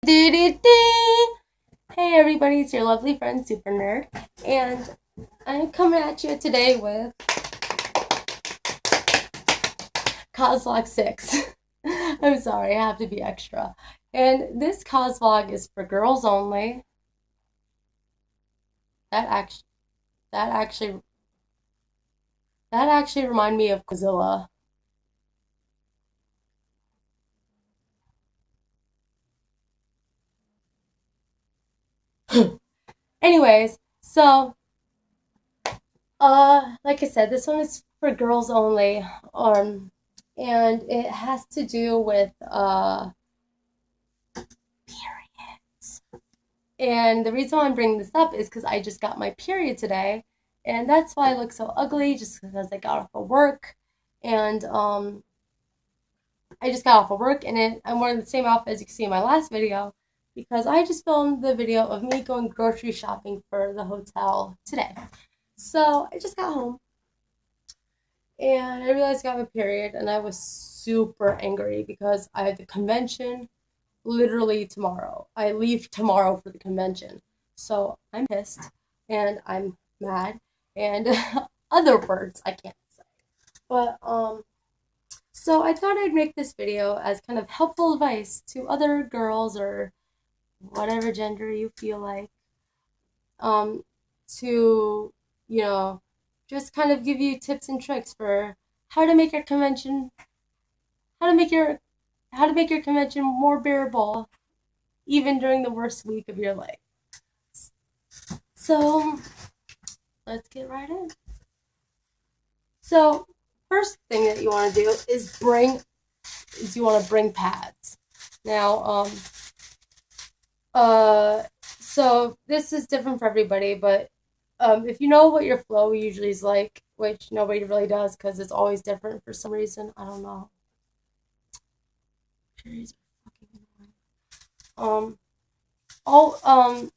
Hey everybody, it's your lovely friend Super Nerd, and I'm coming at you today with Cosvlog 6. I'm sorry, I have to be extra. And this Cosvlog is for girls only. That actually that actually that actually reminded me of Godzilla. Anyways, so like I said, this one is for girls only. And it has to do with periods. And the reason why I'm bringing this up is because I just got my period today, and that's why I look so ugly, just because I got off of work, and I just got off of work, and I'm wearing the same outfit as you can see in my last video, because I just filmed the video of me going grocery shopping for the hotel today. So I just got home, and I realized I got my period, and I was super angry because I have the convention literally tomorrow. I leave tomorrow for the convention. So I'm pissed and I'm mad and other words I can't say. But so I thought I'd make this video as kind of helpful advice to other girls or whatever gender you feel like, to, you know, just kind of give you tips and tricks for how to make your convention how to make your convention more bearable even during the worst week of your life. So let's get right in. So first thing that you want to do is you want to bring pads. Now so this is different for everybody, but if you know what your flow usually is like, which nobody really does because it's always different for some reason, I don't know. Periods are fucking annoying.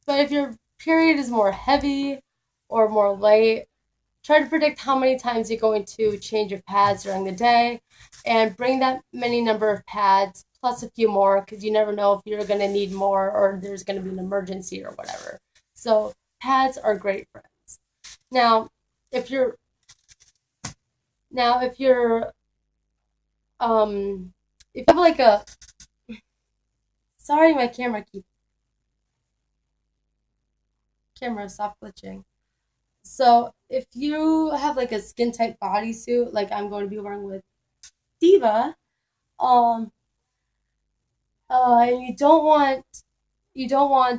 But if your period is more heavy or more light, try to predict how many times you're going to change your pads during the day, and bring that many number of pads plus a few more, because you never know if you're going to need more or there's going to be an emergency or whatever. So pads are great friends. Now, if you're if you have like a, sorry, my camera stop glitching. So if you have like a skin tight bodysuit, like I'm going to be wearing with Diva, um, and you don't want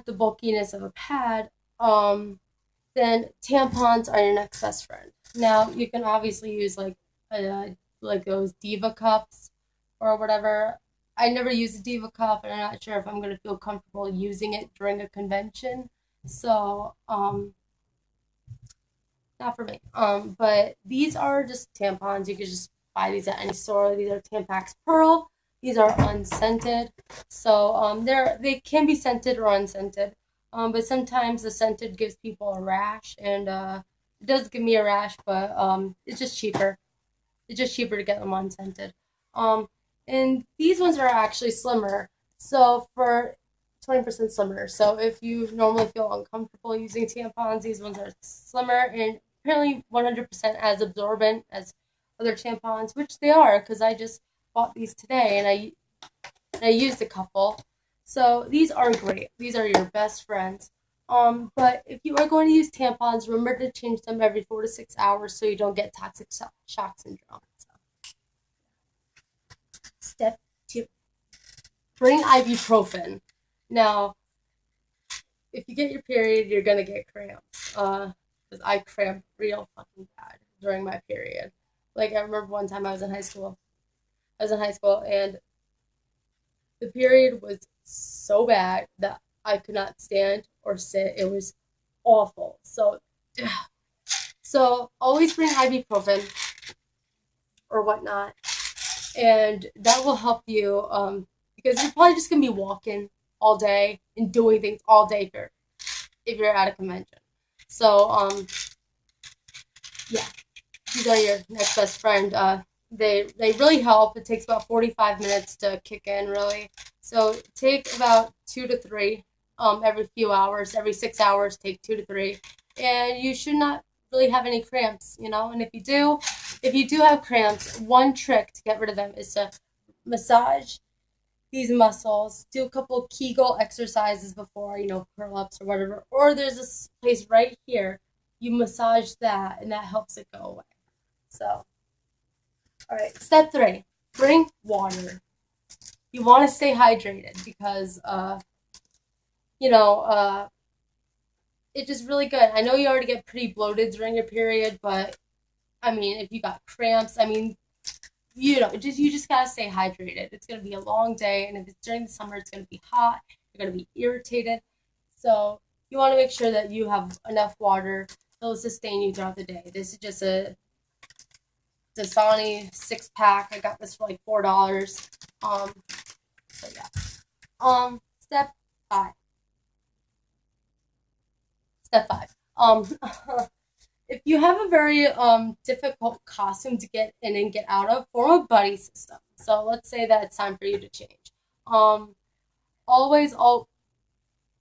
the bulkiness of a pad, then tampons are your next best friend. Now you can obviously use like those Diva cups or whatever. I never use a Diva cup, and I'm not sure if I'm gonna feel comfortable using it during a convention. So not for me. But these are just tampons. You can just buy these at any store. These are Tampax Pearl. These are unscented. So they can be scented or unscented. But sometimes the scented gives people a rash, and it does give me a rash, but it's just cheaper. It's just cheaper to get them unscented. And these ones are actually slimmer. So for 20% slimmer. So if you normally feel uncomfortable using tampons, these ones are slimmer and apparently 100% as absorbent as other tampons, which they are, because I just bought these today and I used a couple. So these are great. These are your best friends. But if you are going to use tampons, remember to change them every 4 to 6 hours so you don't get toxic shock syndrome. So. Step 2. Bring ibuprofen. Now, if you get your period, you're gonna get cramps. Because I cramped real fucking bad during my period. Like, I remember one time I was in high school. And the period was so bad that I could not stand or sit. It was awful. So always bring ibuprofen or whatnot, and that will help you. Because you're probably just gonna be walking all day and doing things all day if you're at a convention. So yeah, these are your next best friend. They really help. It takes about 45 minutes to kick in, really. So take about 2 to 3 every few hours. Every 6 hours, take 2 to 3, and you should not really have any cramps, And if you do have cramps, one trick to get rid of them is to massage these muscles, do a couple Kegel exercises before, curl ups or whatever. Or there's this place right here, you massage that, and that helps it go away. So, all right, step 3, bring water. You want to stay hydrated because, it's just really good. I know you already get pretty bloated during your period, but I mean, if you got cramps, you just gotta stay hydrated. It's gonna be a long day, and if it's during the summer, it's gonna be hot. You're gonna be irritated, so you want to make sure that you have enough water that will sustain you throughout the day. This is just a Dasani 6-pack. I got this for like $4. So yeah. Step 5. Step 5. If you have a very difficult costume to get in and get out of, form a buddy system. So let's say that it's time for you to change.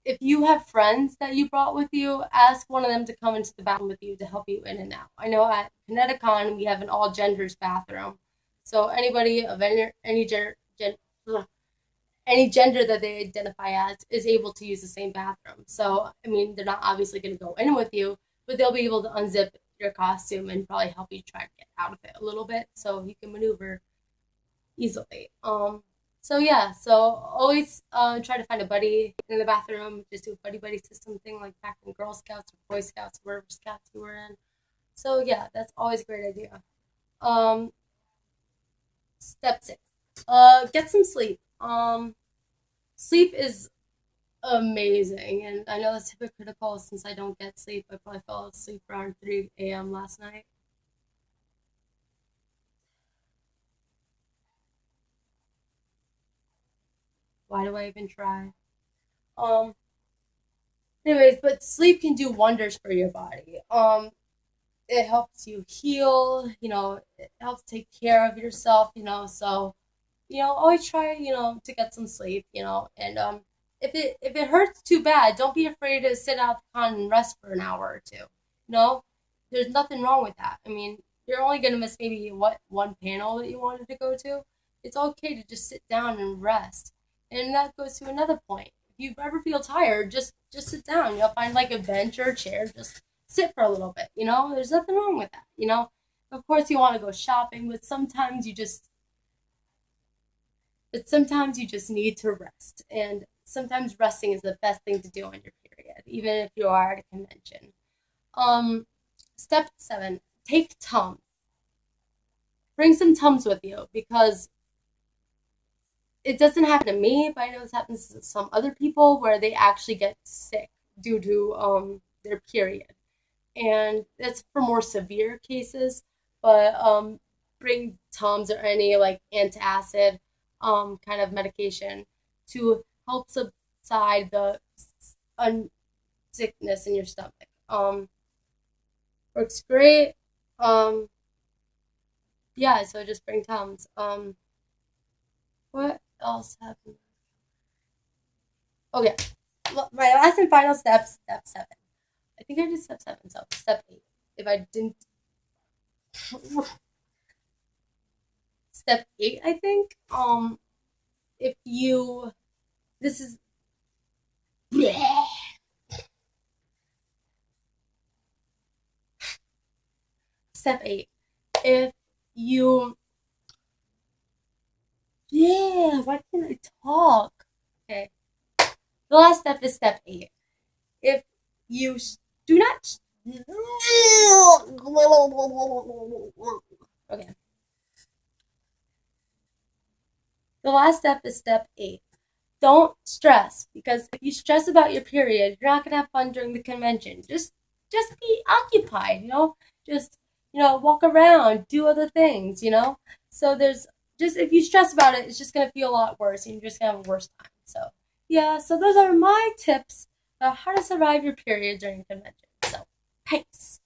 If you have friends that you brought with you, ask one of them to come into the bathroom with you to help you in and out. I know at Kineticon we have an all genders bathroom, so anybody of any gender that they identify as is able to use the same bathroom. So I mean, they're not obviously going to go in with you, but they'll be able to unzip your costume and probably help you try to get out of it a little bit so you can maneuver easily. So yeah, so always try to find a buddy in the bathroom. Just do a buddy system thing like back in Girl Scouts or Boy Scouts, wherever Scouts you were in. So yeah, that's always a great idea. Step 6, get some sleep. Sleep is amazing, and I know that's hypocritical since I don't get sleep. I probably fell asleep around 3 a.m. last night. Why do I even try? Um, Anyways, but sleep can do wonders for your body. It helps you heal, it helps take care of yourself, so, always try, to get some sleep, and if it hurts too bad, don't be afraid to sit out the con and rest for an hour or two. There's nothing wrong with that. I mean, you're only gonna miss maybe one panel that you wanted to go to. It's okay to just sit down and rest. And that goes to another point. If you ever feel tired, just sit down. You'll find like a bench or a chair, just sit for a little bit. There's nothing wrong with that. Of course, you want to go shopping, but sometimes you just need to rest. And sometimes resting is the best thing to do on your period, even if you are at a convention. Step 7, take Tums. Bring some Tums with you because it doesn't happen to me, but I know this happens to some other people where they actually get sick due to their period. And that's for more severe cases, but bring Tums or any like antacid kind of medication to help subside the sickness in your stomach. Works great. Yeah, so just bring Tums. What else happened? Okay, my last and final step, step 7. I think I did step 7, so step 8. If I didn't, step 8, I think. If you, this is, step 8. If you, why can't I talk? Okay. The last step is step 8. If you do not, okay. The last step is step 8. Don't stress, because if you stress about your period, you're not gonna have fun during the convention. Just be occupied, Just walk around, do other things, So there's just if you stress about it, it's just gonna feel a lot worse, and you're just gonna have a worse time. So yeah, so those are my tips about how to survive your period during convention. So thanks.